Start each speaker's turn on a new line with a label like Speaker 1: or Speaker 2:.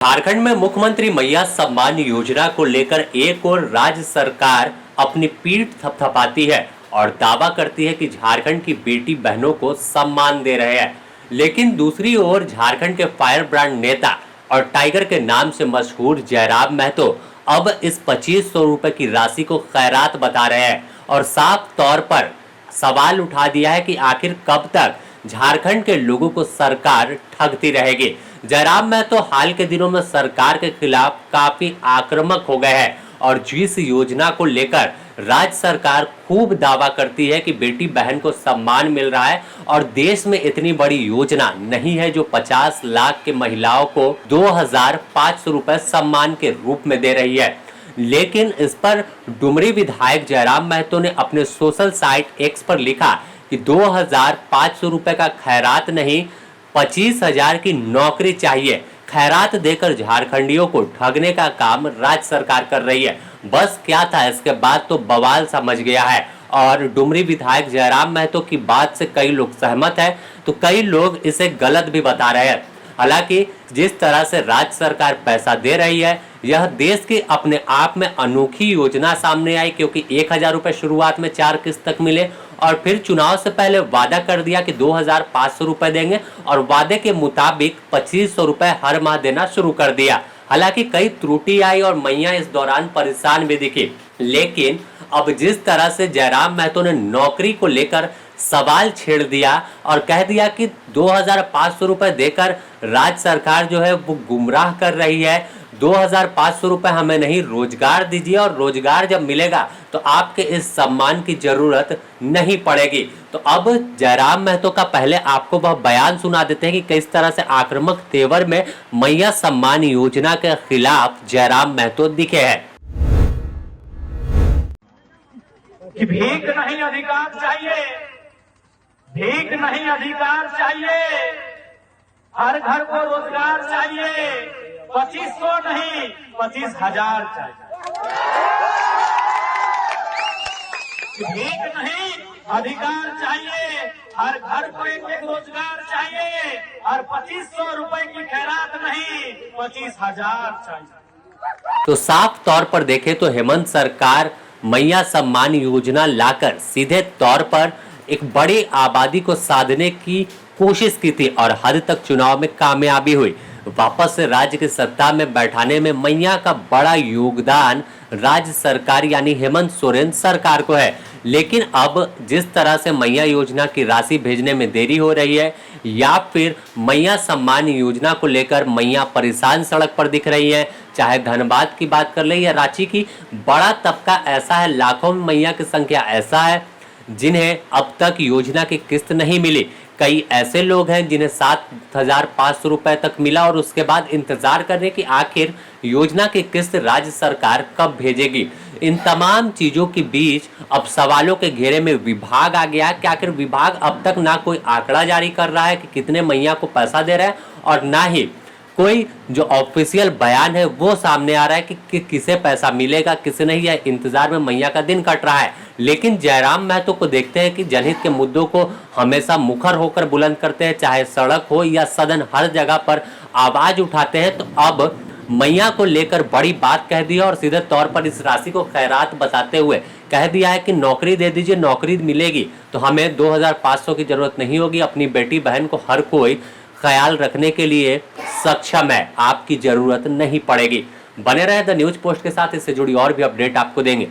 Speaker 1: झारखंड में मुख्यमंत्री मैया सम्मान योजना को लेकर एक और राज्य सरकार अपनी पीठ थपथपाती है और दावा करती है कि झारखंड की बेटी बहनों को सम्मान दे रहे हैं, लेकिन दूसरी ओर झारखंड के फायर ब्रांड नेता और टाइगर के नाम से मशहूर जयराम महतो अब इस 2500 रुपए की राशि को खैरात बता रहे हैं और साफ तौर पर सवाल उठा दिया है कि आखिर कब तक झारखंड के लोगों को सरकार ठगती रहेगी। जयराम महतो हाल के दिनों में सरकार के खिलाफ काफी आक्रामक हो गए हैं और जिस योजना को लेकर राज्य सरकार खूब दावा करती है कि बेटी बहन को सम्मान मिल रहा है और देश में इतनी बड़ी योजना नहीं है जो 50 लाख के महिलाओं को 2500 रुपए सम्मान के रूप में दे रही है, लेकिन इस पर डुमरी विधायक जयराम महतो ने अपने सोशल साइट एक्स पर लिखा कि 2500 रुपए का खैरात नहीं, 25,000 की नौकरी चाहिए। खैरात देकर झारखंडियों को ठगने का काम राज्य सरकार कर रही है। बस क्या था, इसके बाद तो बवाल समझ गया है और डुमरी विधायक जयराम महतो की बात से कई लोग सहमत हैं तो कई लोग इसे गलत भी बता रहे हैं। हालांकि जिस तरह से राज्य सरकार पैसा दे रही है यह देश की अपने आप में अनोखी योजना सामने आई, क्योंकि 1000 रुपए शुरुआत में 4 किस्त तक मिले और फिर चुनाव से पहले वादा कर दिया कि 2500 रुपए देंगे और वादे के मुताबिक 2500 रुपए हर माह देना शुरू कर दिया। हालांकि कई त्रुटि आई और मैया इस दौरान परेशान भी दिखी, लेकिन अब जिस तरह से जयराम महतो ने नौकरी को लेकर सवाल छेड़ दिया और कह दिया कि 2500 रुपए देकर राज्य सरकार जो है वो गुमराह कर रही है, 2500 रुपए हमें नहीं रोजगार दीजिए और रोजगार जब मिलेगा तो आपके इस सम्मान की जरूरत नहीं पड़ेगी। तो अब जयराम महतो का पहले आपको वह बयान सुना देते हैं कि किस तरह से आक्रामक तेवर में मैया सम्मान योजना के खिलाफ जयराम महतो दिखे हैं।
Speaker 2: कि भीख नहीं अधिकार चाहिए, भीख नहीं अधिकार चाहिए, हर घर को रोजगार चाहिए, 2500 नहीं 25,000 चाहिए। भीख नहीं अधिकार चाहिए, हर घर को एक रोजगार चाहिए और 2500 रुपए की खैरात नहीं 25,000 चाहिए।
Speaker 1: तो साफ तौर पर देखें तो हेमंत सरकार मैया सम्मान योजना लाकर सीधे तौर पर एक बड़ी आबादी को साधने की कोशिश की थी और हद तक चुनाव में कामयाबी हुई। वापस से राज्य की सत्ता में बैठाने में मैया का बड़ा योगदान राज्य सरकार यानी हेमंत सोरेन सरकार को है, लेकिन अब जिस तरह से मैया योजना की राशि भेजने में देरी हो रही है या फिर मैया सम्मान योजना को लेकर मैया परेशान सड़क पर दिख रही है, चाहे धनबाद की बात कर ले या रांची की, बड़ा तबका ऐसा है, लाखों में मैया की संख्या ऐसा है जिन्हें अब तक योजना की किस्त नहीं मिली। कई ऐसे लोग हैं जिन्हें 7,500 रुपए तक मिला और उसके बाद इंतजार कर रहे कि आखिर योजना की किस्त राज्य सरकार कब भेजेगी। इन तमाम चीजों के बीच अब सवालों के घेरे में विभाग आ गया कि आखिर विभाग अब तक ना कोई आंकड़ा जारी कर रहा है कि कितने मैया को पैसा दे रहा है और ना ही कोई जो ऑफिशियल बयान है वो सामने आ रहा है कि किसे पैसा मिलेगा किसे नहीं, है इंतजार में मैया का दिन कट रहा है। लेकिन जयराम महतो को देखते हैं कि जनहित के मुद्दों को हमेशा मुखर होकर बुलंद करते हैं, चाहे सड़क हो या सदन, हर जगह पर आवाज उठाते हैं। तो अब मैया को लेकर बड़ी बात कह दी और सीधे तौर पर इस राशि को खैरात बताते हुए कह दिया है कि नौकरी दे दीजिए, नौकरी मिलेगी तो हमें 2500 की जरूरत नहीं होगी। अपनी बेटी बहन को हर कोई ख्याल रखने के लिए सक्षम है, आपकी जरूरत नहीं पड़ेगी। बने रहे द न्यूज पोस्ट के साथ, इससे जुड़ी और भी अपडेट आपको देंगे।